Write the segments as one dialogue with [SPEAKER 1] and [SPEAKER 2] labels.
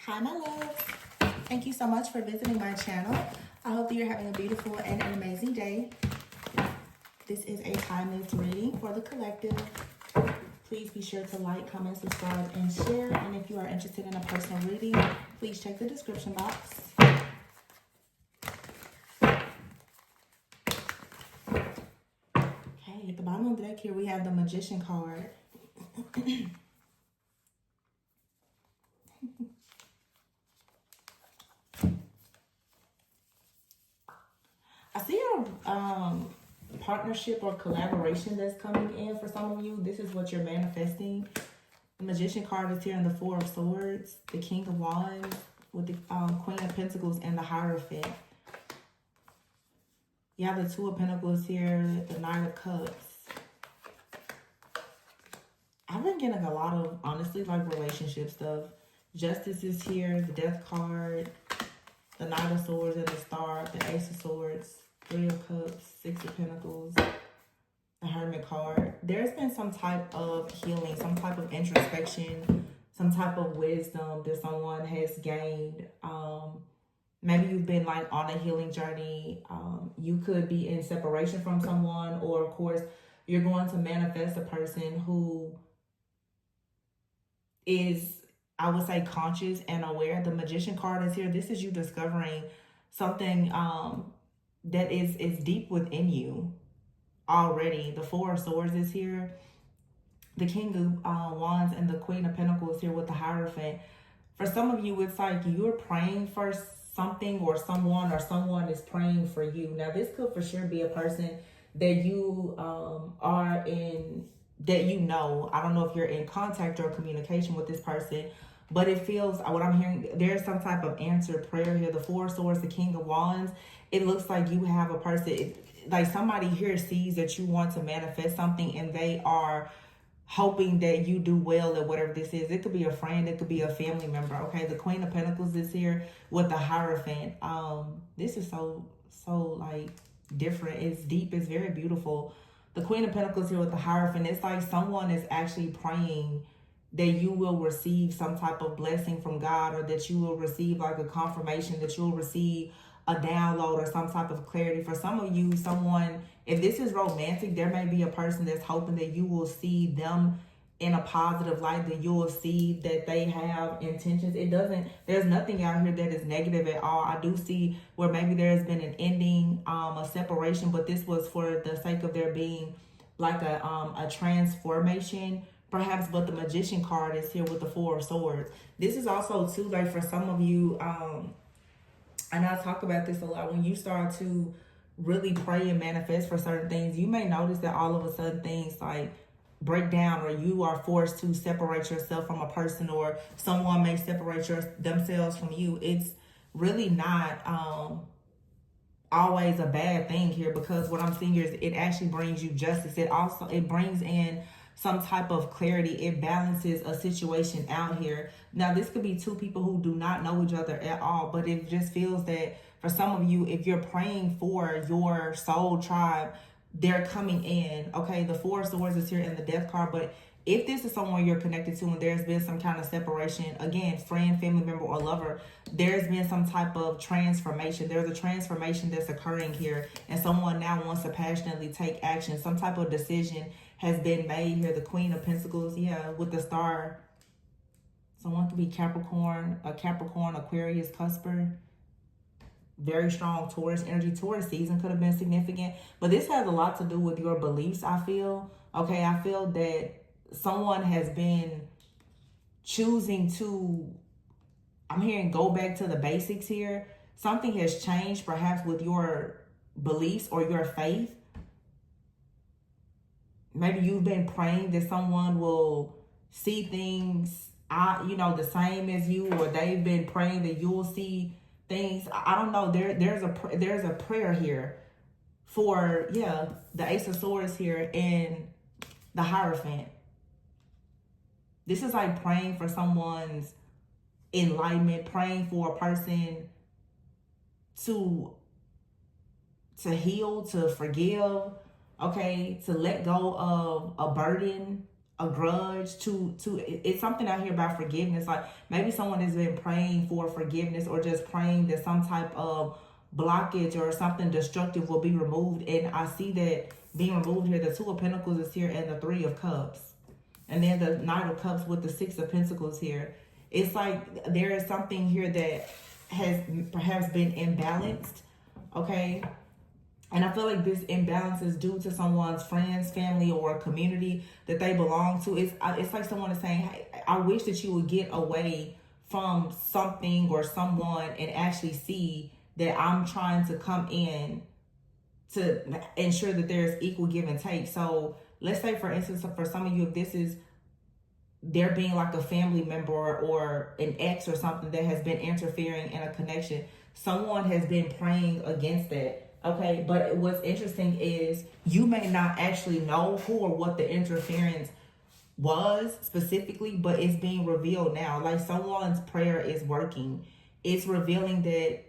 [SPEAKER 1] Hi, my love. Thank you so much for visiting my channel. I hope that you're having a beautiful and an amazing day. This is a timeless reading for the collective. Please be sure to like, comment, subscribe, and share. And if you are interested in a personal reading, please check the description box. Okay, at the bottom of the deck here, we have the Magician card. I see a partnership or collaboration that's coming in for some of you. This is what you're manifesting. The Magician card is here in the Four of Swords, the King of Wands with the Queen of Pentacles and the Hierophant. You have the Two of Pentacles here, the Knight of Cups. I've been getting a lot of, honestly, like relationship stuff. Justice is here, the Death card, the Knight of Swords and the Star, the Ace of Swords, Three of Cups, Six of Pentacles, the Hermit card. There's been some type of healing, some type of introspection, some type of wisdom that someone has gained. Maybe you've been like on a healing journey. You could be in separation from someone, or of course, you're going to manifest a person who is, I would say, conscious and aware. The Magician card is here. This is you discovering something that is deep within you already. The Four of Swords is here. The King of Wands and the Queen of Pentacles here with the Hierophant. For some of you, it's like you're praying for something or someone is praying for you. Now, this could for sure be a person that you are in, that you know. I don't know if you're in contact or communication with this person, but it feels, what I'm hearing, there's some type of answered prayer here. The Four of Swords, the King of Wands. It looks like you have a person, like somebody here sees that you want to manifest something and they are hoping that you do well at whatever this is. It could be a friend, it could be a family member. Okay, the Queen of Pentacles is here with the Hierophant. This is so like different. It's deep, it's very beautiful. The Queen of Pentacles here with the Hierophant. It's like someone is actually praying that you will receive some type of blessing from God, or that you will receive like a confirmation, that you'll receive a download or some type of clarity. For some of you, someone, if this is romantic, there may be a person that's hoping that you will see them in a positive light, that you will see that they have intentions. There's nothing out here that is negative at all. I do see where maybe there's been an ending, a separation, but this was for the sake of there being like a transformation perhaps. But the Magician card is here with the Four of Swords. This is also too, like for some of you, and I talk about this a lot, when you start to really pray and manifest for certain things, you may notice that all of a sudden things like break down, or you are forced to separate yourself from a person, or someone may separate themselves from you. It's really not always a bad thing here, because what I'm seeing here is it actually brings you justice. It brings in some type of clarity. It balances a situation out here. Now, this could be two people who do not know each other at all, but it just feels that for some of you, if you're praying for your soul tribe, they're coming in. Okay, the Four of Swords is here in the Death card, but if this is someone you're connected to and there's been some kind of separation, again, friend, family member, or lover, there's been some type of transformation. There's a transformation that's occurring here, and someone now wants to passionately take action. Some type of decision has been made here. The Queen of Pentacles, yeah, with the Star. Someone could be Capricorn, Aquarius, Cusper. Very strong Taurus energy. Taurus season could have been significant, but this has a lot to do with your beliefs, I feel. Okay, I feel that someone has been choosing to, I'm hearing, go back to the basics here. Something has changed perhaps with your beliefs or your faith. Maybe you've been praying that someone will see things the same as you, or they've been praying that you'll see things. I don't know. There's a prayer here for, yeah, the Ace of Swords here and the Hierophant. This is like praying for someone's enlightenment, praying for a person to heal, to forgive, okay, to let go of a burden, a grudge it's something out here about forgiveness. Like maybe someone has been praying for forgiveness, or just praying that some type of blockage or something destructive will be removed. And I see that being removed here. The Two of Pentacles is here, and the Three of Cups, and then the Knight of Cups with the Six of Pentacles here. It's like there is something here that has perhaps been imbalanced, okay? And I feel like this imbalance is due to someone's friends, family, or community that they belong to. It's like someone is saying, hey, I wish that you would get away from something or someone and actually see that I'm trying to come in to ensure that there's equal give and take. So let's say, for instance, for some of you, if this is there being like a family member or an ex or something that has been interfering in a connection, someone has been praying against that. Okay, but what's interesting is you may not actually know who or what the interference was specifically, but it's being revealed now. Like someone's prayer is working. It's revealing that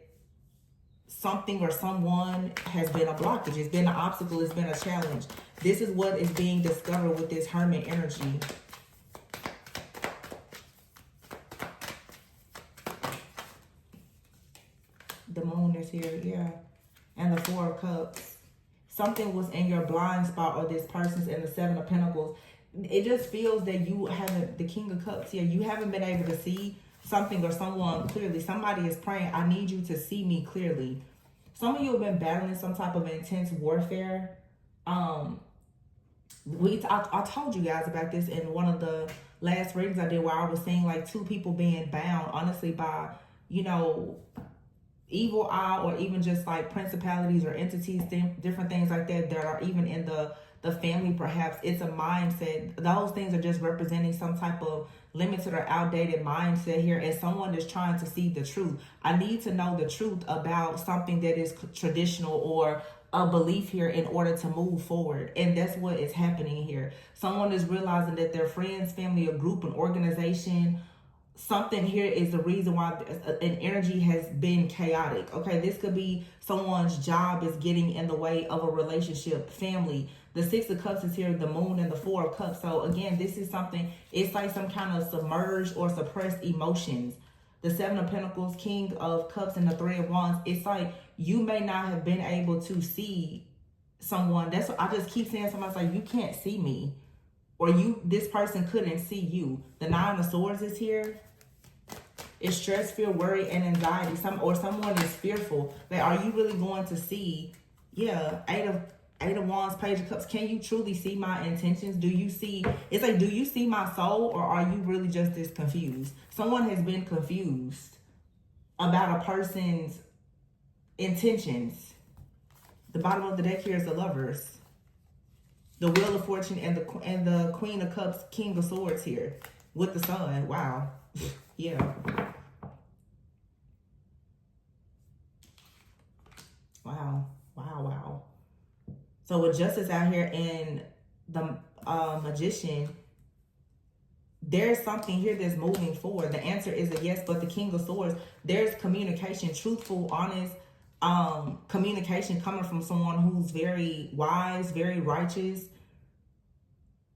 [SPEAKER 1] something or someone has been a blockage. It's been an obstacle. It's been a challenge. This is what is being discovered with this Hermit energy. The Moon is here, yeah. And the Four of Cups. Something was in your blind spot, or this person's in the Seven of Pentacles. It just feels that you haven't, the King of Cups here, you haven't been able to see something or someone clearly. Somebody is praying, I need you to see me clearly. Some of you have been battling some type of intense warfare. I told you guys about this in one of the last readings I did, where I was seeing like two people being bound, honestly, by, you know, evil eye, or even just like principalities or entities, different things like that are even in the family. Perhaps it's a mindset. Those things are just representing some type of limited or outdated mindset here, and someone is trying to see the truth. I need to know the truth about something that is traditional or a belief here in order to move forward. And that's what is happening here. Someone is realizing that their friends, family, a group, an organization, something here is the reason why an energy has been chaotic. Okay, this could be someone's job is getting in the way of a relationship, family. The Six of Cups is here, the Moon, and the Four of Cups. So again, this is something, it's like some kind of submerged or suppressed emotions. The Seven of Pentacles, King of Cups, and the Three of Wands. It's like you may not have been able to see someone. That's what I just keep saying. Somebody's like, you can't see me. Or this person couldn't see you. The Nine of Swords is here. It's stress, fear, worry, and anxiety. Someone is fearful. Like, are you really going to see? Yeah, Eight of Wands, Page of Cups. Can you truly see my intentions? Do you see? It's like, do you see my soul, or are you really just this confused? Someone has been confused about a person's intentions. The bottom of the deck here is the Lovers. The Wheel of Fortune and the Queen of Cups, King of Swords here with the Sun. Wow. Yeah. Wow. Wow. Wow. So with Justice out here and the Magician, there's something here that's moving forward. The answer is a yes, but the King of Swords, there's communication, truthful, honest communication coming from someone who's very wise, very righteous.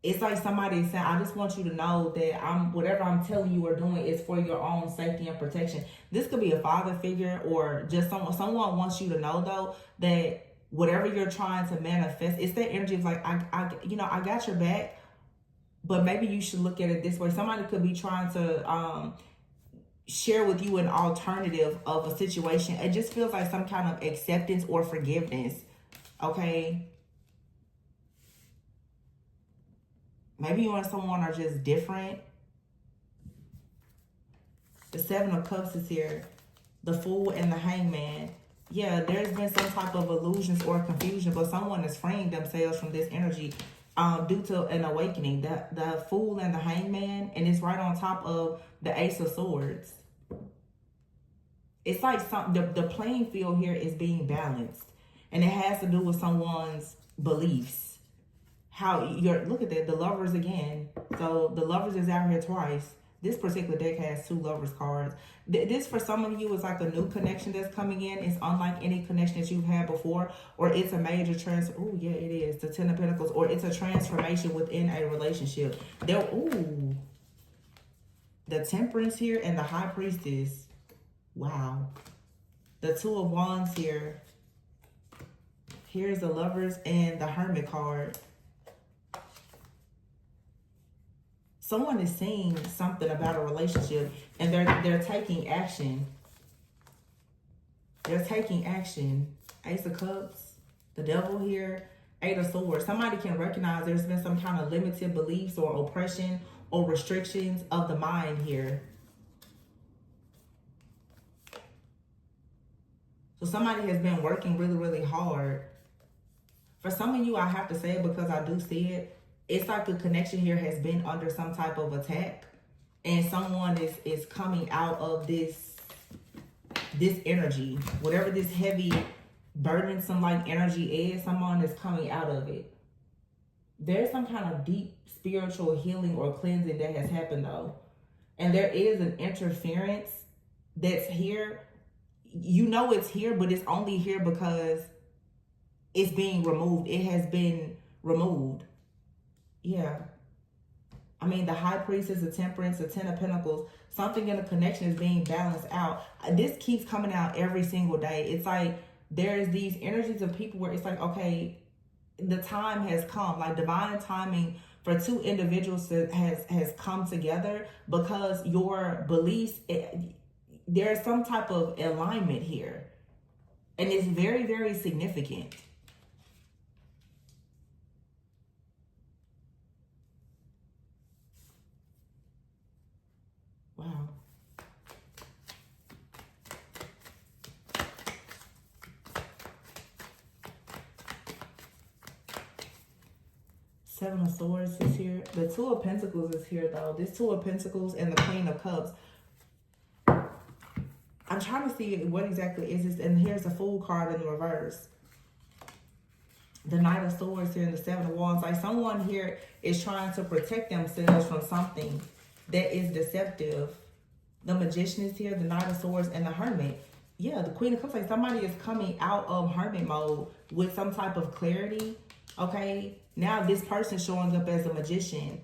[SPEAKER 1] It's like somebody is saying, I just want you to know that whatever I'm telling you or doing is for your own safety and protection. This could be a father figure, or just someone wants you to know, though, that whatever you're trying to manifest, it's that energy of like, I got your back, but maybe you should look at it this way. Somebody could be trying to share with you an alternative of a situation. It just feels like some kind of acceptance or forgiveness. Okay. Maybe you and someone are just different. The Seven of Cups is here. The Fool and the Hangman. Yeah, there's been some type of illusions or confusion, but someone is freeing themselves from this energy due to an awakening. The Fool and the Hangman, and it's right on top of the Ace of Swords. It's like the playing field here is being balanced, and it has to do with someone's beliefs. Look at that, the Lovers again. So the Lovers is out here twice. This particular deck has 2 lovers cards. This for some of you is like a new connection that's coming in. It's unlike any connection that you've had before, or it's a major transfer. Oh yeah, it is the 10 of Pentacles, or it's a transformation within a relationship. The Temperance here and the High Priestess. Wow. The 2 of Wands here. Here's the Lovers and the Hermit card. Someone is seeing something about a relationship and they're taking action. They're taking action. Ace of Cups, the Devil here, 8 of Swords. Somebody can recognize there's been some kind of limited beliefs or oppression or restrictions of the mind here. So somebody has been working really, really hard. For some of you, I have to say it because I do see it. It's like the connection here has been under some type of attack. And someone is coming out of this energy. Whatever this heavy, burdensome like energy is, someone is coming out of it. There's some kind of deep spiritual healing or cleansing that has happened though. And there is an interference that's here. You know it's here, but it's only here because it's being removed. It has been removed. Yeah. I mean, the High Priestess, the Temperance, the 10 of Pentacles, something in the connection is being balanced out. This keeps coming out every single day. It's like there's these energies of people where it's like, okay, the time has come. Like divine timing for 2 individuals has come together because your beliefs, there's some type of alignment here. And it's very, very significant. Wow. Seven of Swords is here. The 2 of Pentacles is here though. This 2 of Pentacles and the Queen of Cups. I'm trying to see what exactly is this. And here's the Fool card in the reverse. The Knight of Swords here and the 7 of Wands. Like someone here is trying to protect themselves from something that is deceptive. The Magician is here, the Knight of Swords, and the Hermit. Yeah, the Queen of Cups. Like somebody is coming out of hermit mode with some type of clarity. Okay, now this person showing up as a magician.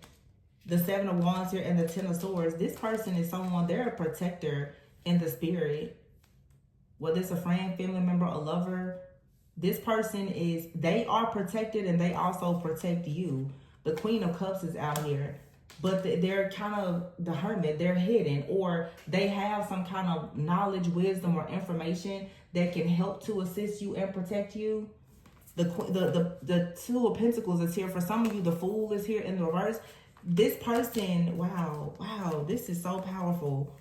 [SPEAKER 1] The 7 of Wands here and the 10 of Swords. This person is someone, they're a protector in the spirit. Whether it's a friend, family member, a lover. This person is, they are protected and they also protect you. The Queen of Cups is out here. But they're kind of the hermit. They're hidden, or they have some kind of knowledge, wisdom, or information that can help to assist you and protect you. The 2 of Pentacles is here. For some of you, the Fool is here in the reverse. This person, wow, this is so powerful.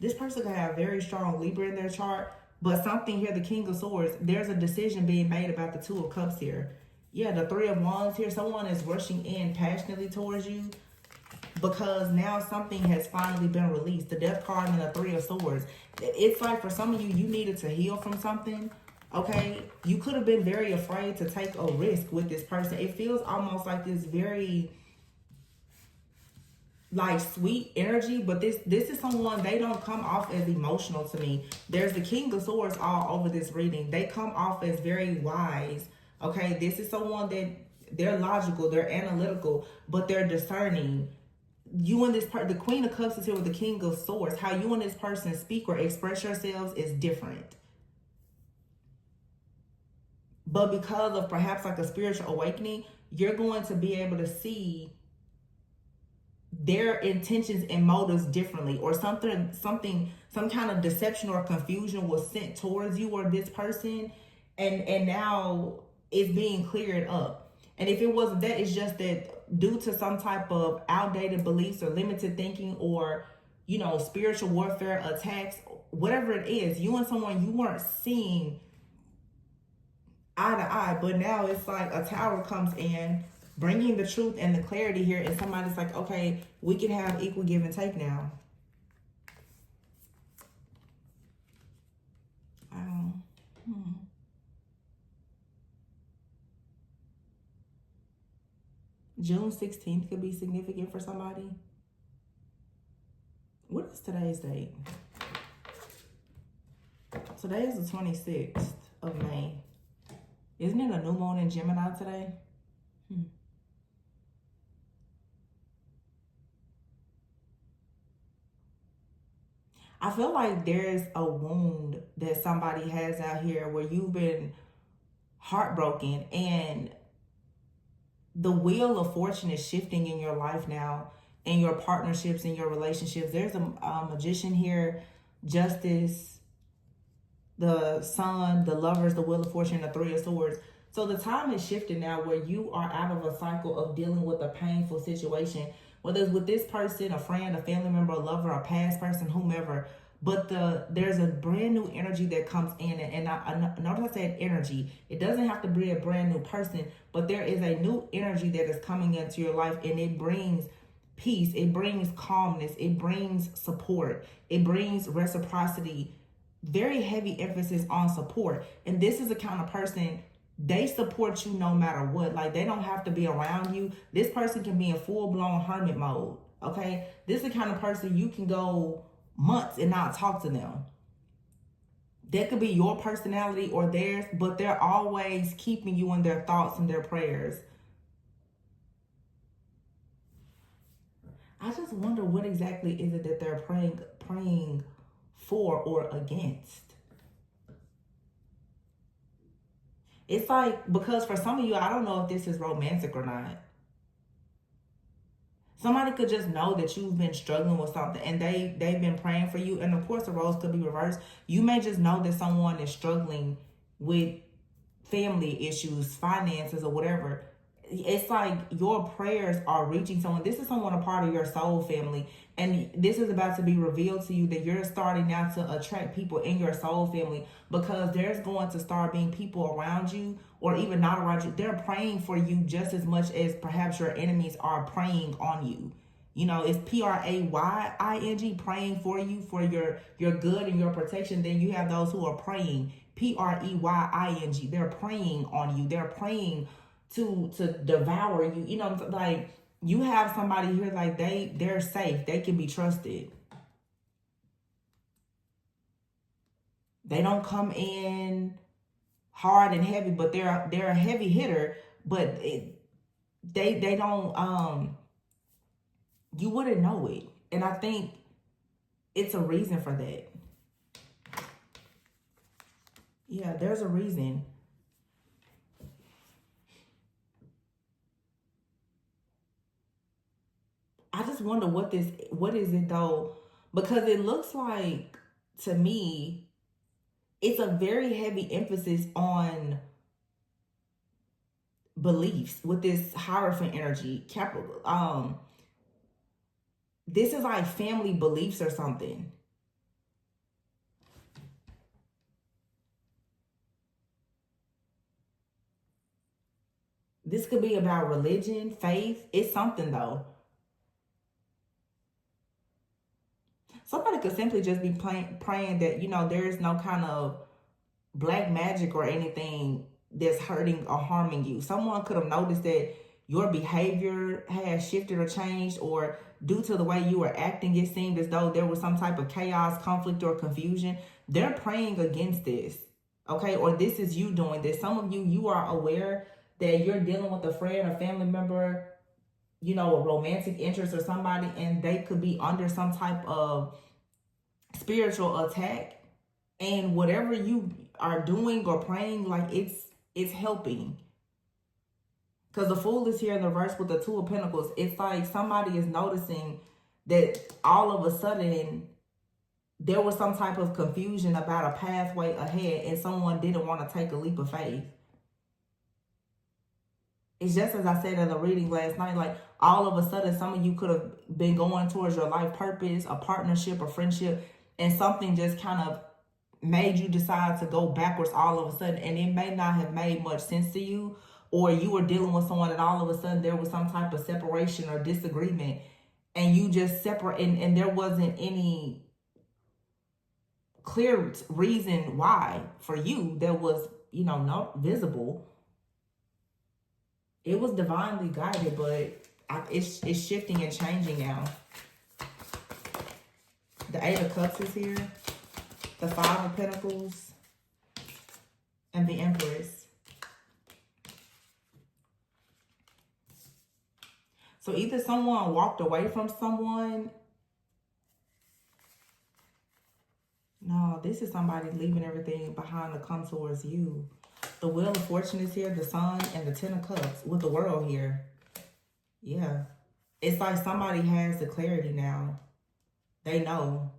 [SPEAKER 1] This person could have very strong Libra in their chart, but something here, the King of Swords, there's a decision being made about the 2 of Cups here. Yeah, the 3 of Wands here. Someone is rushing in passionately towards you, because now something has finally been released. The Death card and the 3 of Swords. It's like for some of you, you needed to heal from something. Okay, you could have been very afraid to take a risk with this person. It feels almost like this very like sweet energy, but this is someone, they don't come off as emotional to me. There's the King of Swords all over this reading. They come off as very wise. Okay, this is someone that they're logical, they're analytical, but they're discerning. You and this person, the Queen of Cups is here with the King of Swords. How you and this person speak or express yourselves is different. But because of perhaps like a spiritual awakening, you're going to be able to see their intentions and motives differently, or some kind of deception or confusion was sent towards you or this person, and now it's being cleared up. And if it wasn't that, it's just that due to some type of outdated beliefs or limited thinking, or spiritual warfare attacks, whatever it is, you and someone, you weren't seeing eye to eye, but now it's like a tower comes in, bringing the truth and the clarity here, and somebody's like, okay, we can have equal give and take now. June 16th could be significant for somebody. today's date? Today is the 26th of May. Isn't it a new moon in Gemini today? I feel like there's a wound that somebody has out here where you've been heartbroken, and the wheel of fortune is shifting in your life now, in your partnerships, in your relationships. There's a magician here, justice, the sun, the lovers, the wheel of fortune, the three of swords. So the time is shifting now where you are out of a cycle of dealing with a painful situation, whether it's with this person, a friend, a family member, a lover, a past person, whomever. But there's a brand new energy that comes in. And I notice I said energy. It doesn't have to be a brand new person, but there is a new energy that is coming into your life, and it brings peace. It brings calmness. It brings support. It brings reciprocity. Very heavy emphasis on support. And this is the kind of person, they support you no matter what. Like, they don't have to be around you. This person can be in full-blown hermit mode, okay? This is the kind of person you can go months and not talk to them. That could be your personality or theirs, but they're always keeping you in their thoughts and their prayers. I just wonder what exactly is it that they're praying for or against. It's like, because for some of you, I don't know if this is romantic or not. Somebody could just know that you've been struggling with something, and they've been praying for you. And of course, the roles could be reversed. You may just know that someone is struggling with family issues, finances, or whatever. It's like your prayers are reaching someone. This is someone a part of your soul family. And this is about to be revealed to you that you're starting now to attract people in your soul family, because there's going to start being people around you, or even not around you. They're praying for you just as much as perhaps your enemies are praying on you. You know, it's praying, praying for you, for your good and your protection. Then you have those who are praying, preying. They're praying on you. They're praying to devour you. You know, like, you have somebody here, like, they're safe. They can be trusted. They don't come in hard and heavy, but they're a heavy hitter, but they don't, you wouldn't know it. And I think it's a reason for that. Yeah, there's a reason. I just wonder what is it though? Because it looks like, to me, it's a very heavy emphasis on beliefs with this Hierophant energy. Capital. This is like family beliefs or something. This could be about religion, faith. It's something though. Somebody could simply just be praying that, you know, there is no kind of black magic or anything that's hurting or harming you. Someone could have noticed that your behavior has shifted or changed, or due to the way you were acting, it seemed as though there was some type of chaos, conflict, or confusion. They're praying against this, okay? Or this is you doing this. Some of you, you are aware that you're dealing with a friend, a family member, you know, a romantic interest or somebody, and they could be under some type of spiritual attack. And whatever you are doing or praying, like, it's helping. Because the Fool is here in the verse with the Two of Pentacles. It's like somebody is noticing that all of a sudden there was some type of confusion about a pathway ahead, and someone didn't want to take a leap of faith. It's just as I said in the reading last night, like, all of a sudden some of you could have been going towards your life purpose, a partnership, a friendship, and something just kind of made you decide to go backwards all of a sudden. And it may not have made much sense to you, or you were dealing with someone and all of a sudden there was some type of separation or disagreement, and you just separate, and there wasn't any clear reason why for you that was, you know, not visible. It was divinely guided, but it's shifting and changing now. The Eight of Cups is here. The Five of Pentacles. And the Empress. So either someone walked away from someone. No, this is somebody leaving everything behind to come towards you. The Wheel of Fortune is here. The Sun and the Ten of Cups with the World here. Yeah. It's like somebody has the clarity now. They know.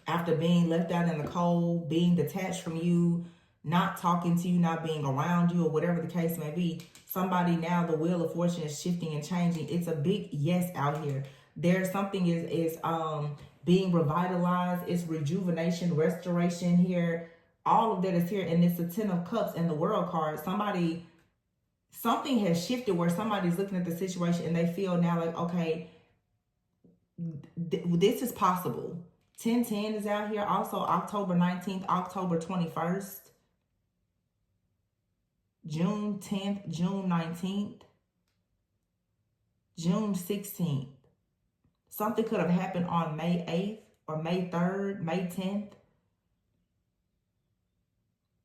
[SPEAKER 1] After being left out in the cold, being detached from you, not talking to you, not being around you, or whatever the case may be, somebody now, the Wheel of Fortune is shifting and changing. It's a big yes out here. There's something is being revitalized. It's rejuvenation, restoration here. All of that is here. And it's the Ten of Cups and the World card. Something has shifted where somebody's looking at the situation and they feel now like, okay, this is possible. 1010 is out here. Also, October 19th, October 21st, June 10th, June 19th, June 16th. Something could have happened on May 8th or May 3rd, May 10th,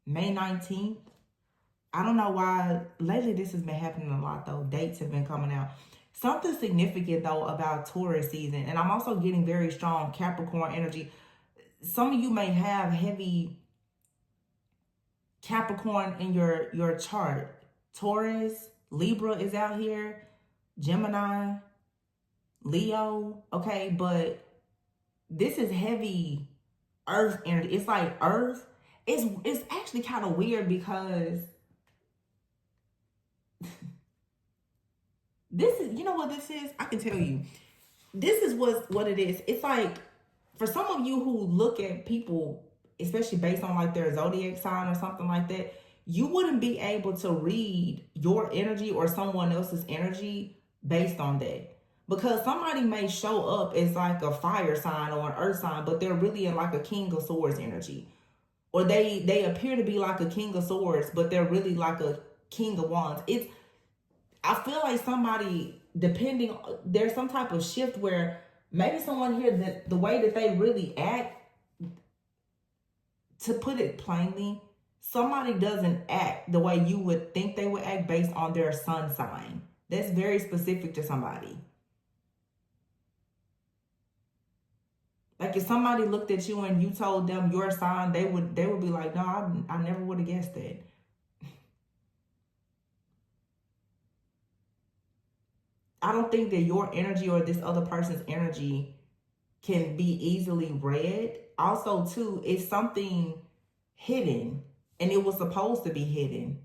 [SPEAKER 1] May 19th. I don't know why. Lately, this has been happening a lot, though. Dates have been coming out. Something significant, though, about Taurus season. And I'm also getting very strong Capricorn energy. Some of you may have heavy Capricorn in your chart. Taurus, Libra is out here. Gemini, Leo. Okay, but this is heavy Earth energy. It's like Earth. It's actually kind of weird because this is, you know what this is? I can tell you. This is what it is. It's like, for some of you who look at people, especially based on like their zodiac sign or something like that, you wouldn't be able to read your energy or someone else's energy based on that. Because somebody may show up as like a fire sign or an earth sign, but they're really in like a King of Swords energy. Or they appear to be like a King of Swords, but they're really like a King of Wands. I feel like somebody, there's some type of shift where maybe someone here, that the way that they really act, to put it plainly, somebody doesn't act the way you would think they would act based on their sun sign. That's very specific to somebody. Like if somebody looked at you and you told them your sign, they would be like, no, I never would have guessed that. I don't think that your energy or this other person's energy can be easily read. Also, too, it's something hidden, and it was supposed to be hidden.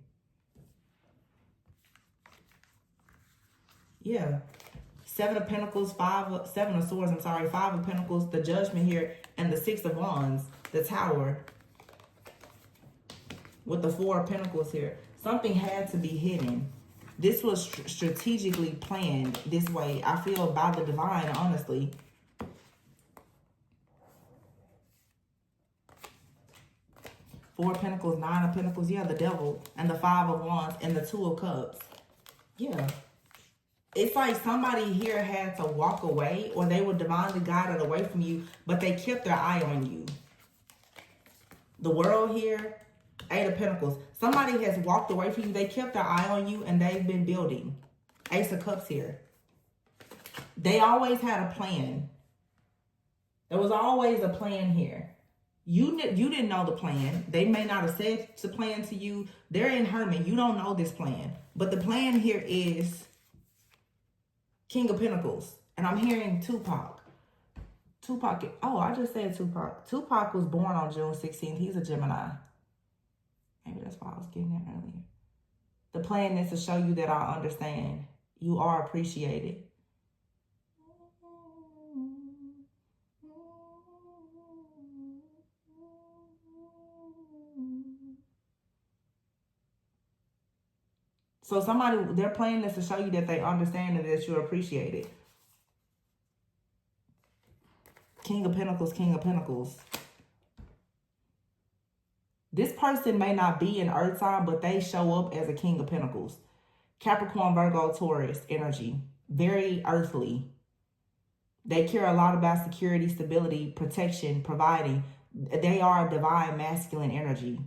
[SPEAKER 1] Yeah. Seven of Pentacles, Seven of Swords, Five of Pentacles, the Judgment here, and the Six of Wands, the Tower, with the Four of Pentacles here. Something had to be hidden. This was strategically planned this way, I feel, by the divine, honestly. Four of Pentacles, Nine of Pentacles, yeah, the Devil, and the Five of Wands, and the Two of Cups. Yeah. It's like somebody here had to walk away, or they were divinely guided away from you, but they kept their eye on you. The World here, Eight of Pentacles. Somebody has walked away from you. They kept their eye on you, and they've been building. Ace of Cups here. They always had a plan. There was always a plan here. You didn't know the plan. They may not have said the plan to you. They're in Hermit. You don't know this plan. But the plan here is King of Pentacles. And I'm hearing Tupac. Oh, I just said Tupac. Tupac was born on June 16th. He's a Gemini. Maybe that's why I was getting that earlier. The plan is to show you that I understand. You are appreciated. So their plan is to show you that they understand and that you're appreciated. King of Pentacles, King of Pentacles. This person may not be an earth sign, but they show up as a King of Pentacles. Capricorn, Virgo, Taurus energy. Very earthly. They care a lot about security, stability, protection, providing. They are a divine masculine energy.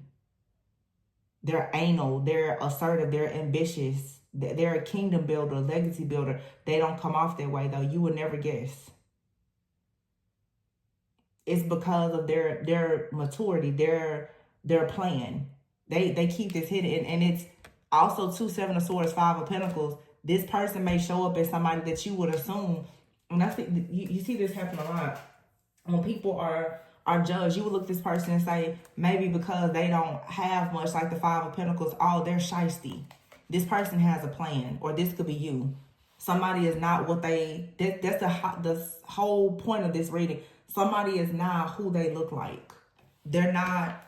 [SPEAKER 1] They're anal, they're assertive, they're ambitious, they're a kingdom builder, legacy builder. They don't come off that way though. You would never guess. It's because of their maturity, their plan. They keep this hidden, and it's also 2 7 of Swords, 5 of Pentacles. This person may show up as somebody that you would assume, and I think you see this happen a lot when people are judged. You would look at this person and say, maybe because they don't have much, like the 5 of Pentacles, oh, they're shiesty. This person has a plan, or this could be you. Somebody is not what they, that's the whole point of this reading. Somebody is not who they look like. They're not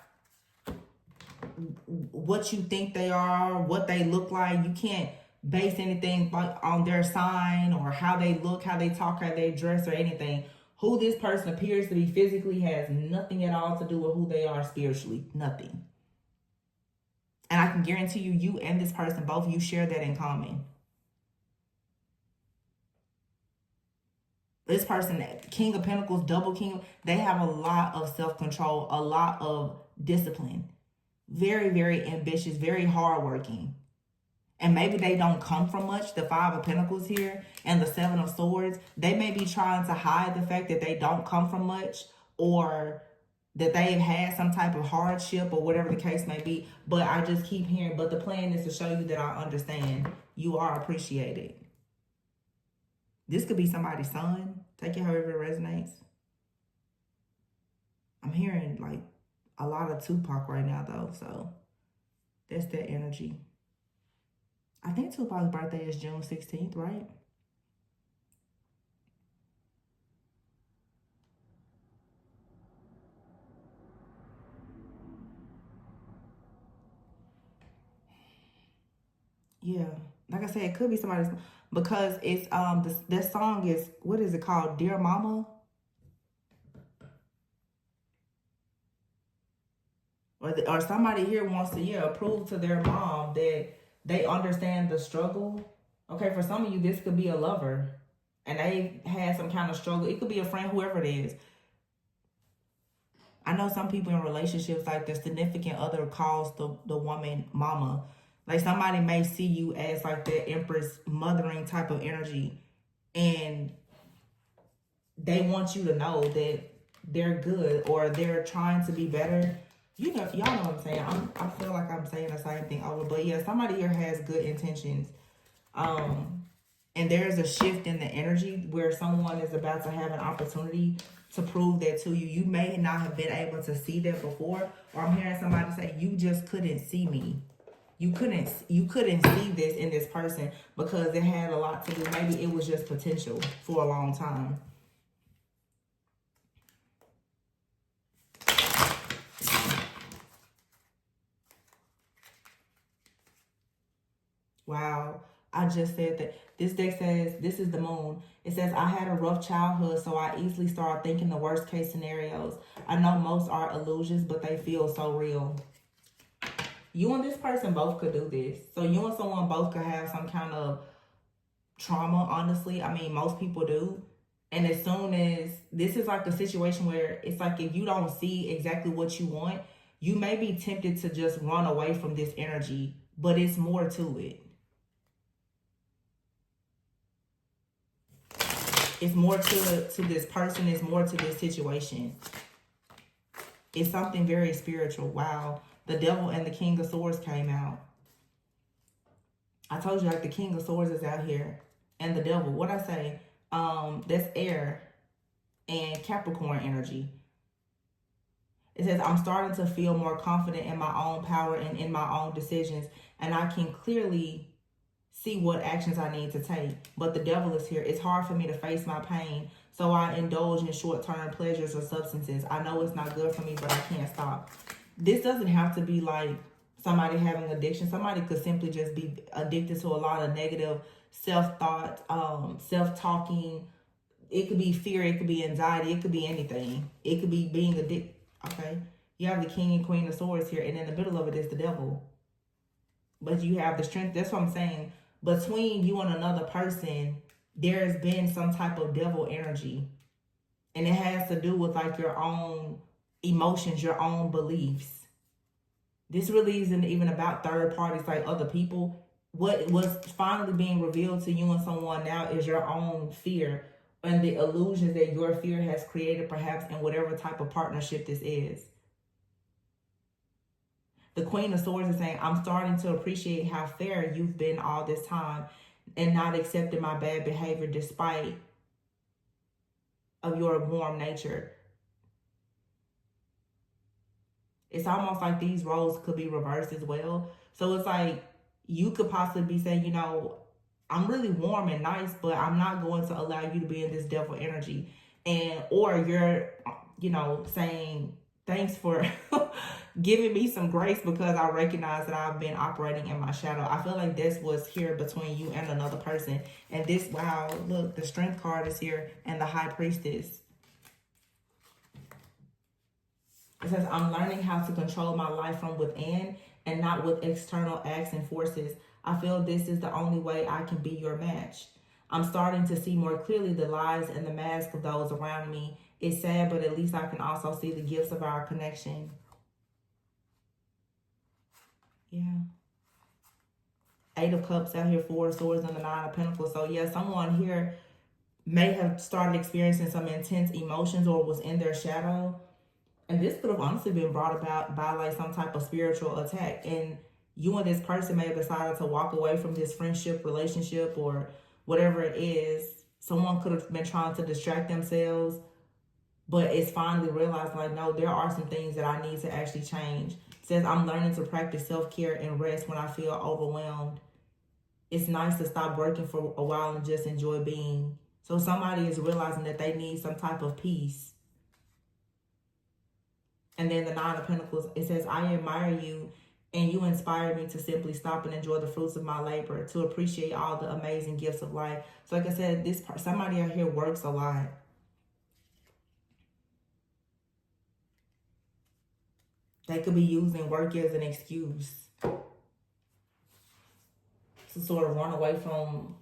[SPEAKER 1] what you think they are, what they look like. You can't base anything on their sign or how they look, how they talk, how they dress, or anything. Who this person appears to be physically has nothing at all to do with who they are spiritually. Nothing. And I can guarantee you, you and this person, both of you share that in common. This person, King of Pentacles, double King, they have a lot of self-control, a lot of discipline. Very, very ambitious, very hardworking. And maybe they don't come from much, the 5 of Pentacles here and the 7 of Swords. They may be trying to hide the fact that they don't come from much, or that they've had some type of hardship, or whatever the case may be. But I just keep hearing, but the plan is to show you that I understand. You are appreciated. This could be somebody's son. Take it however it resonates. I'm hearing like a lot of Tupac right now though, so that's that energy. I think Tupac's birthday is June 16th, right? Yeah, like I said, it could be somebody's, because it's that song is, what is it called? Dear Mama. Or somebody here wants to, prove to their mom that they understand the struggle. Okay, for some of you, this could be a lover, and they had some kind of struggle. It could be a friend, whoever it is. I know some people in relationships, like the significant other calls the woman mama. Like somebody may see you as like the empress mothering type of energy, and they want you to know that they're good, or they're trying to be better. You know, y'all know what I'm saying. I feel like I'm saying the same thing over, but yeah, somebody here has good intentions. And there's a shift in the energy where someone is about to have an opportunity to prove that to you. You may not have been able to see that before, or I'm hearing somebody say, you just couldn't see me. You couldn't see this in this person because it had a lot to do. Maybe it was just potential for a long time. Wow. I just said that. This deck says, this is the moon. It says, I had a rough childhood, so I easily start thinking the worst case scenarios. I know most are illusions, but they feel so real. You and this person both could do this. So you and someone both could have some kind of trauma, honestly. I mean, most people do. And as soon as, this is like a situation where it's like, if you don't see exactly what you want, you may be tempted to just run away from this energy, but it's more to it. It's more to this person. It's more to this situation. It's something very spiritual. Wow. The Devil and the King of Swords came out. I told you, like, the King of Swords is out here. And the Devil. What I say? That's air and Capricorn energy. It says, I'm starting to feel more confident in my own power and in my own decisions. And I can clearly see what actions I need to take. But the Devil is here. It's hard for me to face my pain, so I indulge in short-term pleasures or substances. I know it's not good for me, but I can't stop. This doesn't have to be like somebody having addiction. Somebody could simply just be addicted to a lot of negative self-thought, self-talking. It could be fear. It could be anxiety. It could be anything. It could be being addicted. Okay. You have the King and Queen of Swords here, and in the middle of it is the Devil. But you have the strength. That's what I'm saying. Between you and another person, there's been some type of devil energy. And it has to do with like your own emotions, your own beliefs. This really isn't even about third parties like other people. What was finally being revealed to you and someone now is your own fear and the illusions that your fear has created, perhaps in whatever type of partnership this is. The Queen of Swords is saying, I'm starting to appreciate how fair you've been all this time and not accepting my bad behavior despite of your warm nature. It's almost like these roles could be reversed as well. So it's like you could possibly be saying, you know, I'm really warm and nice, but I'm not going to allow you to be in this devil energy. And or you're, you know, saying thanks for giving me some grace because I recognize that I've been operating in my shadow. I feel like this was here between you and another person. And this, wow, look, the Strength card is here and the High Priestess. It says, I'm learning how to control my life from within and not with external acts and forces. I feel this is the only way I can be your match. I'm starting to see more clearly the lies and the mask of those around me. It's sad, but at least I can also see the gifts of our connection. Yeah. 8 of Cups out here, 4 of Swords, and the 9 of Pentacles. So yeah, someone here may have started experiencing some intense emotions or was in their shadow. And this could have honestly been brought about by like some type of spiritual attack. And you and this person may have decided to walk away from this friendship, relationship, or whatever it is. Someone could have been trying to distract themselves, but it's finally realized like, no, there are some things that I need to actually change. It says, I'm learning to practice self-care and rest when I feel overwhelmed. It's nice to stop working for a while and just enjoy being. So somebody is realizing that they need some type of peace. And then the 9 of Pentacles, it says, I admire you and you inspire me to simply stop and enjoy the fruits of my labor, to appreciate all the amazing gifts of life. So like I said, this somebody out here works a lot. They could be using work as an excuse to sort of run away from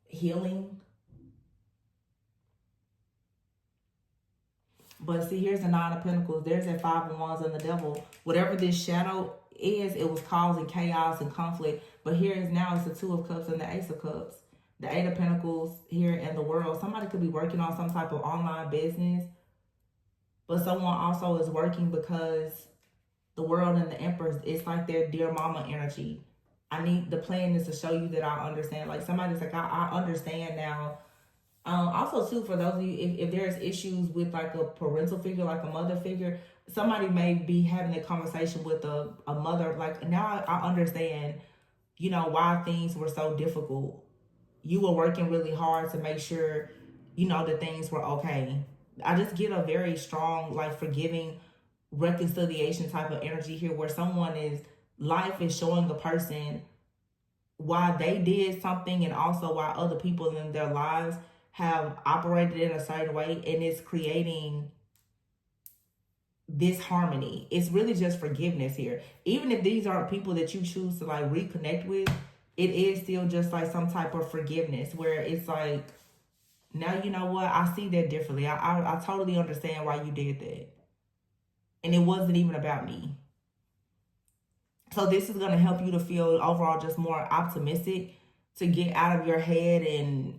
[SPEAKER 1] healing. But see, here's the 9 of Pentacles. There's that 5 of Wands and the Devil. Whatever this shadow is, it was causing chaos and conflict. But here is now, it's the 2 of Cups and the Ace of Cups. The 8 of Pentacles here in the world. Somebody could be working on some type of online business. But someone also is working because the world and the Empress, it's like their dear mama energy. The plan is to show you that I understand. Like somebody's like, I understand now. Also too, for those of you, if there's issues with like a parental figure, like a mother figure, somebody may be having a conversation with a mother. Like now I understand, you know, why things were so difficult. You were working really hard to make sure, you know, that things were okay. I just get a very strong, like forgiving reconciliation type of energy here where life is showing the person why they did something and also why other people in their lives have operated in a certain way, and it's creating this harmony. It's really just forgiveness here. Even if these aren't people that you choose to like reconnect with, it is still just like some type of forgiveness where it's like, now you know what, I see that differently. I totally understand why you did that. And it wasn't even about me. So this is going to help you to feel overall just more optimistic, to get out of your head and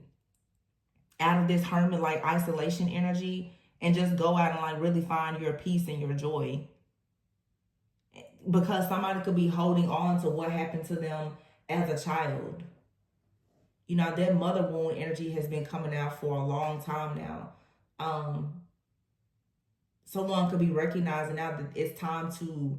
[SPEAKER 1] out of this hermit-like isolation energy and just go out and like really find your peace and your joy. Because somebody could be holding on to what happened to them as a child. You know, that mother wound energy has been coming out for a long time now. Someone could be recognizing now that it's time to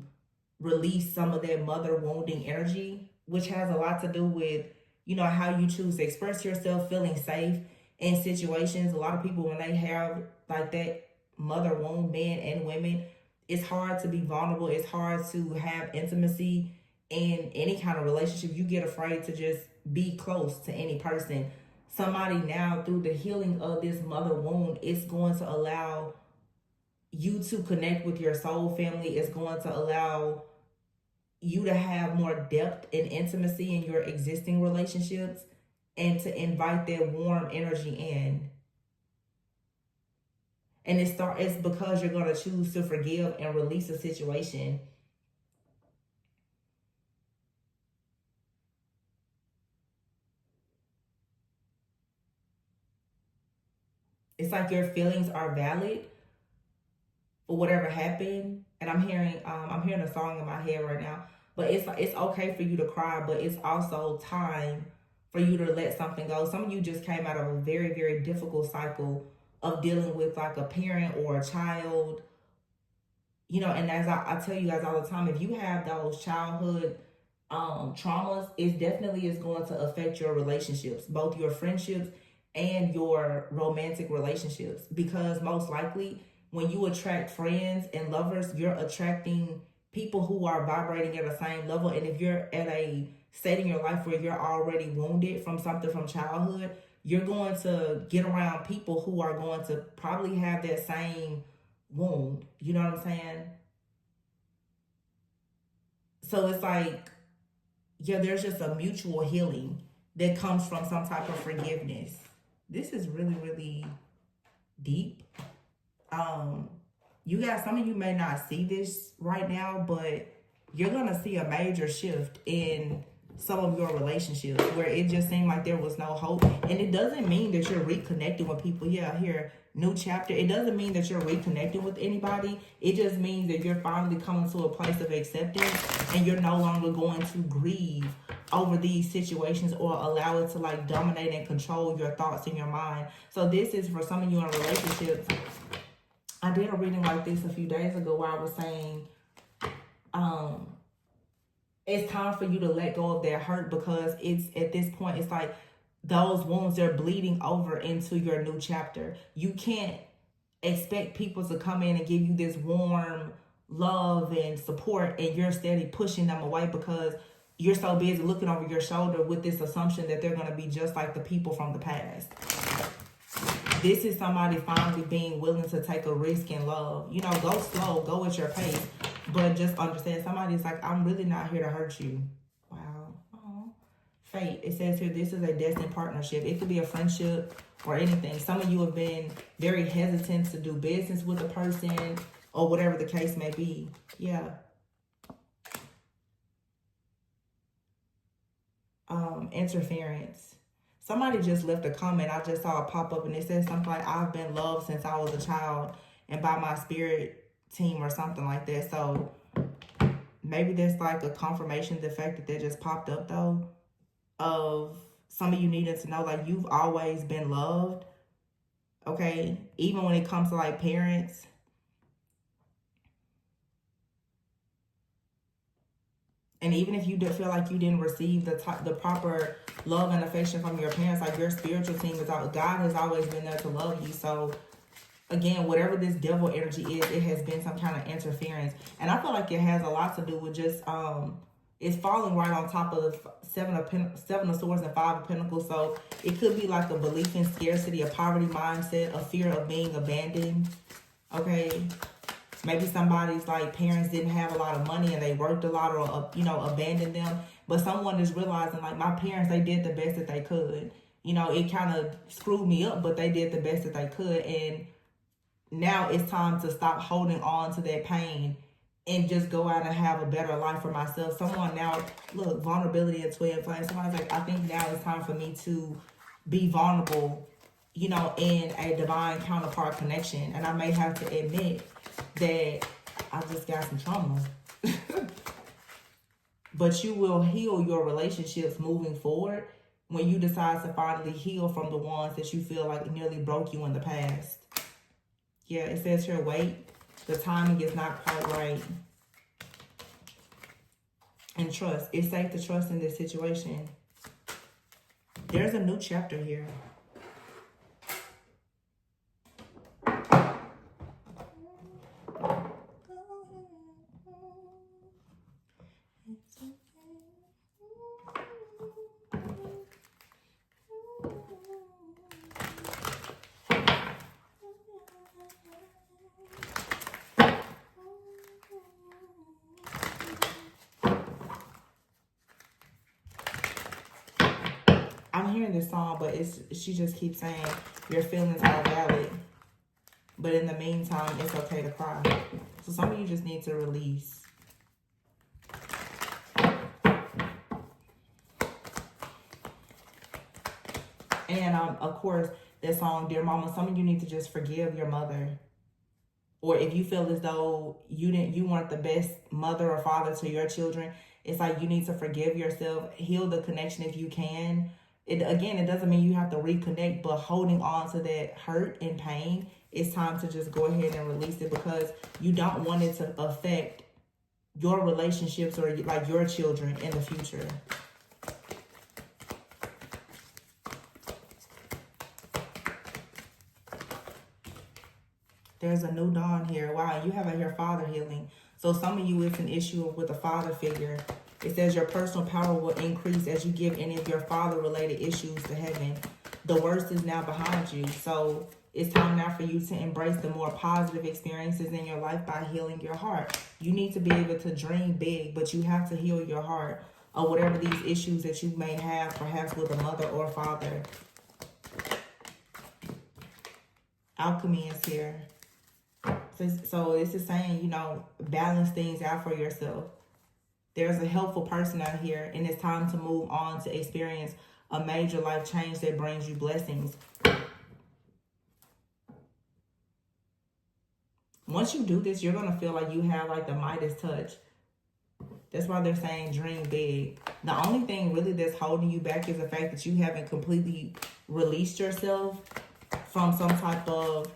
[SPEAKER 1] release some of that mother wounding energy, which has a lot to do with, you know, how you choose to express yourself, feeling safe in situations. A lot of people, when they have like that mother wound, men and women, it's hard to be vulnerable. It's hard to have intimacy in any kind of relationship. You get afraid to just be close to any person. Somebody now, through the healing of this mother wound, it's going to allow you to connect with your soul family. It's going to allow you to have more depth and intimacy in your existing relationships. and to invite that warm energy in. And it's because you're going to choose to forgive and release a situation. It's like your feelings are valid for whatever happened. And I'm hearing a song in my head right now. But it's okay for you to cry, but it's also time for you to let something go. Some of you just came out of a very, very difficult cycle of dealing with like a parent or a child. You know, and as I tell you guys all the time, if you have those childhood traumas, it definitely is going to affect your relationships, both your friendships and your romantic relationships. Because most likely, when you attract friends and lovers, you're attracting people who are vibrating at the same level. And if you're at a state in your life where you're already wounded from something from childhood, you're going to get around people who are going to probably have that same wound. You know what I'm saying? So it's like, yeah, there's just a mutual healing that comes from some type of forgiveness. This is really, really deep. You guys, some of you may not see this right now, but you're gonna see a major shift in some of your relationships where it just seemed like there was no hope. And it doesn't mean that you're reconnecting with people. Yeah, here, new chapter. It doesn't mean that you're reconnecting with anybody. It just means that you're finally coming to a place of acceptance and you're no longer going to grieve over these situations or allow it to like dominate and control your thoughts in your mind. So this is for some of you in relationships. I did a reading like this a few days ago where I was saying, it's time for you to let go of that hurt, because it's at this point, it's like those wounds, they're bleeding over into your new chapter. You can't expect people to come in and give you this warm love and support and you're steady pushing them away because you're so busy looking over your shoulder with this assumption that they're going to be just like the people from the past. This is somebody finally being willing to take a risk in love. You know, go slow, go at your pace, but just understand somebody's like, I'm really not here to hurt you. Wow. Aww. Fate. It says here, this is a destined partnership. It could be a friendship or anything. Some of you have been very hesitant to do business with a person or whatever the case may be. Yeah. Interference. Somebody just left a comment. I just saw it pop up and it says something like, I've been loved since I was a child and by my spirit team or something like that. So maybe that's like a confirmation, the fact that that just popped up though, of some of you needing to know like you've always been loved. Okay. Even when it comes to like parents. And even if you feel like you didn't receive the proper love and affection from your parents, like your spiritual team is out, God has always been there to love you. So again, whatever this devil energy is, it has been some kind of interference. And I feel like it has a lot to do with just, it's falling right on top of the seven of swords and 5 of pentacles. So it could be like a belief in scarcity, a poverty mindset, a fear of being abandoned. Okay. Maybe somebody's like parents didn't have a lot of money and they worked a lot or, you know, abandoned them. But someone is realizing like my parents, they did the best that they could. You know, it kind of screwed me up, but they did the best that they could. And now it's time to stop holding on to that pain and just go out and have a better life for myself. Someone now, look, vulnerability and twin flame. Somebody's like, I think now it's time for me to be vulnerable, you know, in a divine counterpart connection. And I may have to admit that I just got some trauma. But you will heal your relationships moving forward when you decide to finally heal from the ones that you feel like nearly broke you in the past. Yeah, it says here, wait. The timing is not quite right. And trust. It's safe to trust in this situation. There's a new chapter here. I'm not hearing this song, but she just keeps saying your feelings are valid. But in the meantime, it's okay to cry. So some of you just need to release. And of course, that song, Dear Mama, some of you need to just forgive your mother. Or if you feel as though you weren't the best mother or father to your children, it's like you need to forgive yourself, heal the connection if you can. It doesn't mean you have to reconnect, but holding on to that hurt and pain, it's time to just go ahead and release it, because you don't want it to affect your relationships or like your children in the future. There's a new dawn here. Wow, you have a here father healing. So some of you, it's an issue with a father figure. It says your personal power will increase as you give any of your father-related issues to heaven. The worst is now behind you. So it's time now for you to embrace the more positive experiences in your life by healing your heart. You need to be able to dream big, but you have to heal your heart or whatever these issues that you may have, perhaps with a mother or father. Alchemy is here. So this is saying, balance things out for yourself. There's a helpful person out here, and it's time to move on to experience a major life change that brings you blessings. Once you do this, you're going to feel like you have like the Midas touch. That's why they're saying dream big. The only thing really that's holding you back is the fact that you haven't completely released yourself from some type of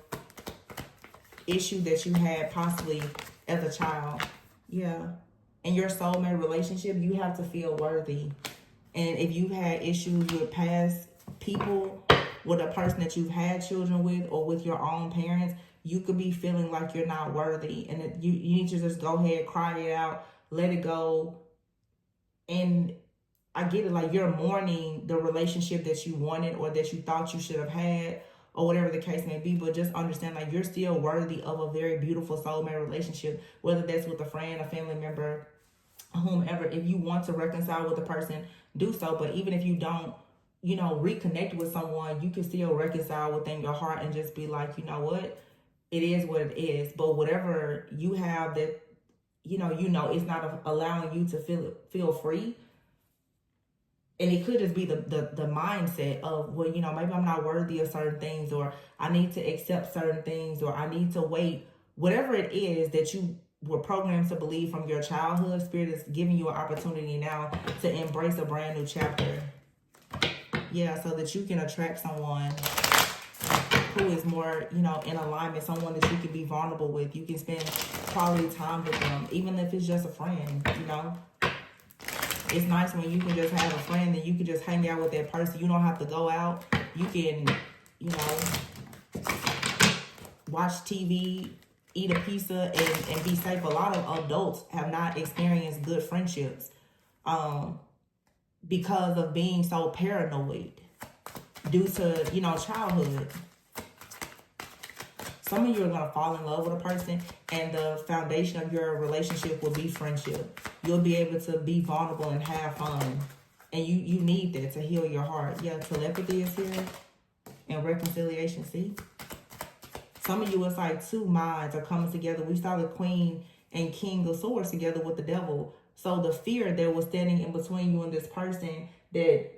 [SPEAKER 1] issue that you had possibly as a child. Yeah. In your soulmate relationship, you have to feel worthy. And if you've had issues with past people, with a person that you've had children with, or with your own parents, you could be feeling like you're not worthy. And you need to just go ahead, cry it out, let it go. And I get it, like you're mourning the relationship that you wanted or that you thought you should have had, or whatever the case may be, but just understand like you're still worthy of a very beautiful soulmate relationship, whether that's with a friend, a family member, whomever. If you want to reconcile with a person, do so. But even if you don't, reconnect with someone, you can still reconcile within your heart and just be like, you know what, it is what it is. But whatever you have that, it's not allowing you to feel free. And it could just be the mindset of, well, maybe I'm not worthy of certain things, or I need to accept certain things, or I need to wait. Whatever it is that you were programmed to believe from your childhood, Spirit is giving you an opportunity now to embrace a brand new chapter. Yeah, so that you can attract someone who is more, in alignment, someone that you can be vulnerable with. You can spend quality time with them, even if it's just a friend, It's nice when you can just have a friend and you can just hang out with that person. You don't have to go out. You can, watch TV, eat a pizza, and be safe. A lot of adults have not experienced good friendships because of being so paranoid due to, childhood. Some of you are going to fall in love with a person, and the foundation of your relationship will be friendship. You'll be able to be vulnerable and have fun. And you need that to heal your heart. Yeah, telepathy is here. And reconciliation, see? Some of you, it's like two minds are coming together. We saw the Queen and King of Swords together with the Devil. So the fear that was standing in between you and this person that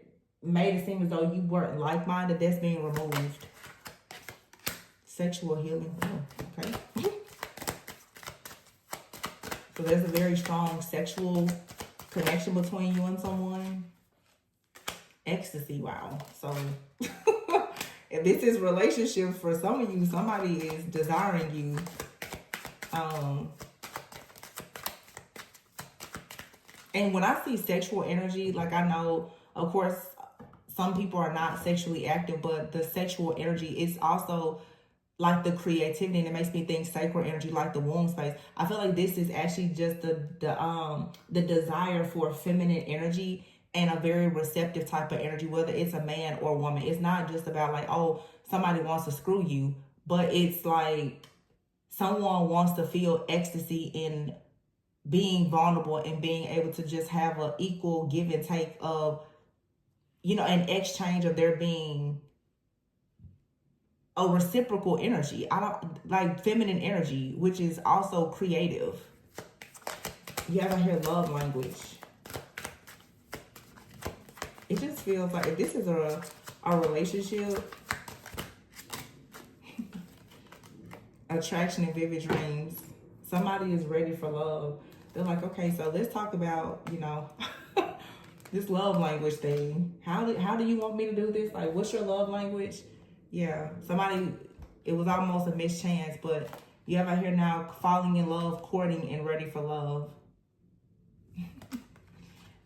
[SPEAKER 1] made it seem as though you weren't like-minded, that's being removed. Sexual healing. Oh, okay. So there's a very strong sexual connection between you and someone. Ecstasy, wow. So if this is relationships for some of you, somebody is desiring you. And when I see sexual energy, like I know, of course, some people are not sexually active, but the sexual energy is also like the creativity, and it makes me think sacred energy, like the womb space. I feel like this is actually just the desire for feminine energy and a very receptive type of energy, whether it's a man or woman. It's not just about like, oh, somebody wants to screw you, but it's like someone wants to feel ecstasy in being vulnerable and being able to just have an equal give and take of, an exchange of there being a reciprocal energy. I don't like feminine energy, which is also creative. You have here love language. It just feels like if this is a relationship, attraction and vivid dreams, somebody is ready for love. They're like, okay, so let's talk about, this love language thing. How do you want me to do this? Like, what's your love language? Yeah, somebody, it was almost a mischance, but you have out here now falling in love, courting, and ready for love.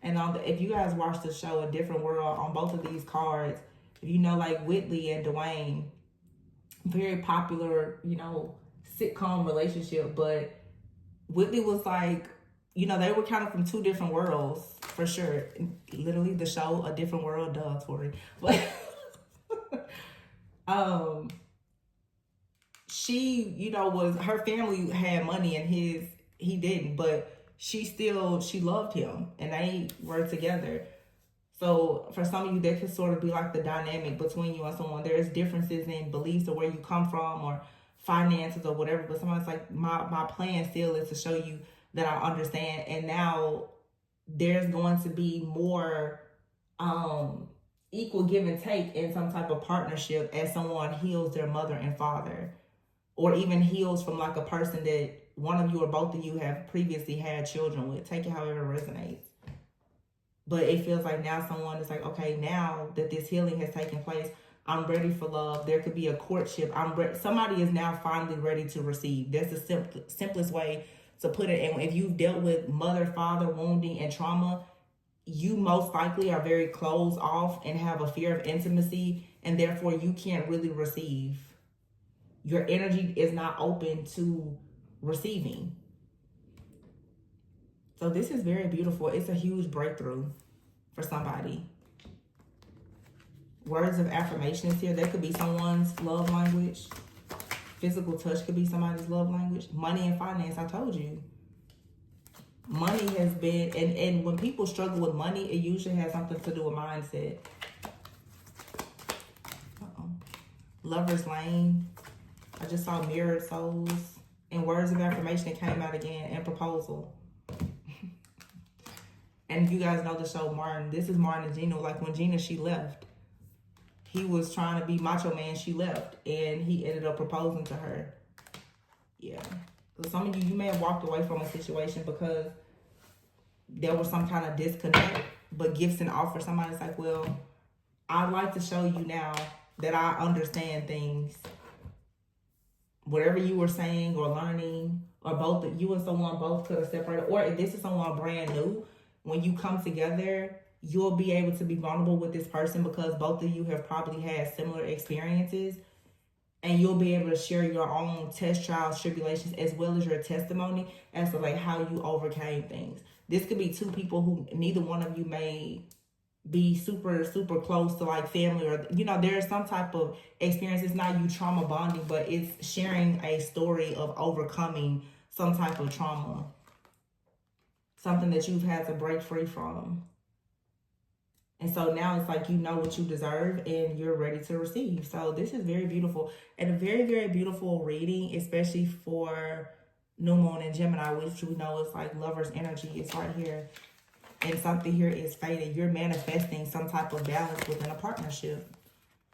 [SPEAKER 1] And if you guys watch the show A Different World, on both of these cards, if you know, like Whitley and Dwayne, very popular, sitcom relationship, but Whitley was like, they were kind of from two different worlds, for sure. Literally, the show A Different World, duh, Tori. But she, was, her family had money and he didn't, but she loved him and they were together. So for some of you, that could sort of be like the dynamic between you and someone. There's differences in beliefs or where you come from or finances or whatever, but somebody's like, my plan still is to show you that I understand. And now there's going to be more equal give and take in some type of partnership as someone heals their mother and father, or even heals from like a person that one of you or both of you have previously had children with. Take it however it resonates. But it feels like now someone is like, okay, now that this healing has taken place, I'm ready for love. There could be a courtship. Somebody is now finally ready to receive. That's the simplest way to put it. And if you've dealt with mother, father, wounding, and trauma, you most likely are very closed off and have a fear of intimacy, and therefore you can't really receive. Your energy is not open to receiving. So this is very beautiful. It's a huge breakthrough for somebody. Words of affirmation is here. That could be someone's love language. Physical touch could be somebody's love language. Money and finance, I told you. Money has been, and when people struggle with money, it usually has something to do with mindset. Lover's lane. I just saw mirrored souls. And words of affirmation came out again, and proposal. And you guys know the show Martin. This is Martin and Gina. Like when Gina, she left. He was trying to be macho man. She left. And he ended up proposing to her. Yeah. So some of you may have walked away from a situation because there was some kind of disconnect. But gifts and offers, somebody's like, well, I'd like to show you now that I understand things. Whatever you were saying or learning, or both, you and someone both could have separated. Or if this is someone brand new, when you come together, you'll be able to be vulnerable with this person because both of you have probably had similar experiences, and you'll be able to share your own test trials, tribulations, as well as your testimony as to like how you overcame things. This could be two people who neither one of you may be super, super close to like family, or, there's some type of experience. It's not you trauma bonding, but it's sharing a story of overcoming some type of trauma. Something that you've had to break free from. And so now it's like you know what you deserve and you're ready to receive. So this is very beautiful. And a very, very beautiful reading, especially for New Moon and Gemini, which we know is like lover's energy. It's right here. And something here is fated. You're manifesting some type of balance within a partnership.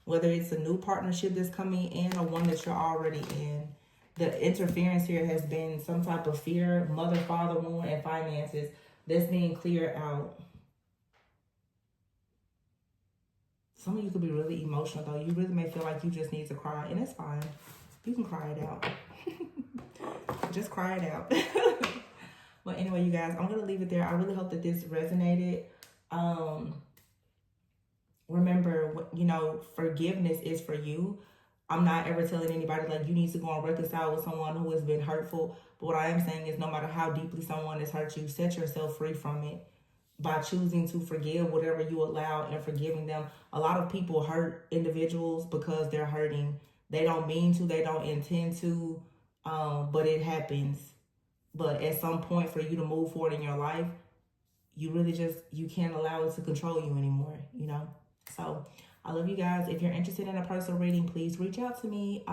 [SPEAKER 1] Whether it's a new partnership that's coming in or one that you're already in. The interference here has been some type of fear, mother, father, wound, and finances that's being cleared out. Some of you could be really emotional, though. You really may feel like you just need to cry, and it's fine. You can cry it out. Just cry it out. But anyway, you guys, I'm going to leave it there. I really hope that this resonated. Remember, forgiveness is for you. I'm not ever telling anybody like you need to go and reconcile with someone who has been hurtful. But what I am saying is no matter how deeply someone has hurt you, set yourself free from it by choosing to forgive whatever you allow and forgiving them. A lot of people hurt individuals because they're hurting. They don't mean to, they don't intend to, but it happens. But at some point for you to move forward in your life, you really you can't allow it to control you anymore, So I love you guys. If you're interested in a personal reading, please reach out to me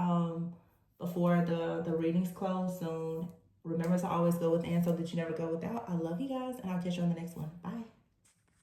[SPEAKER 1] before the readings close soon. Remember to always go within so that you never go without. I love you guys, and I'll catch you on the next one. Bye.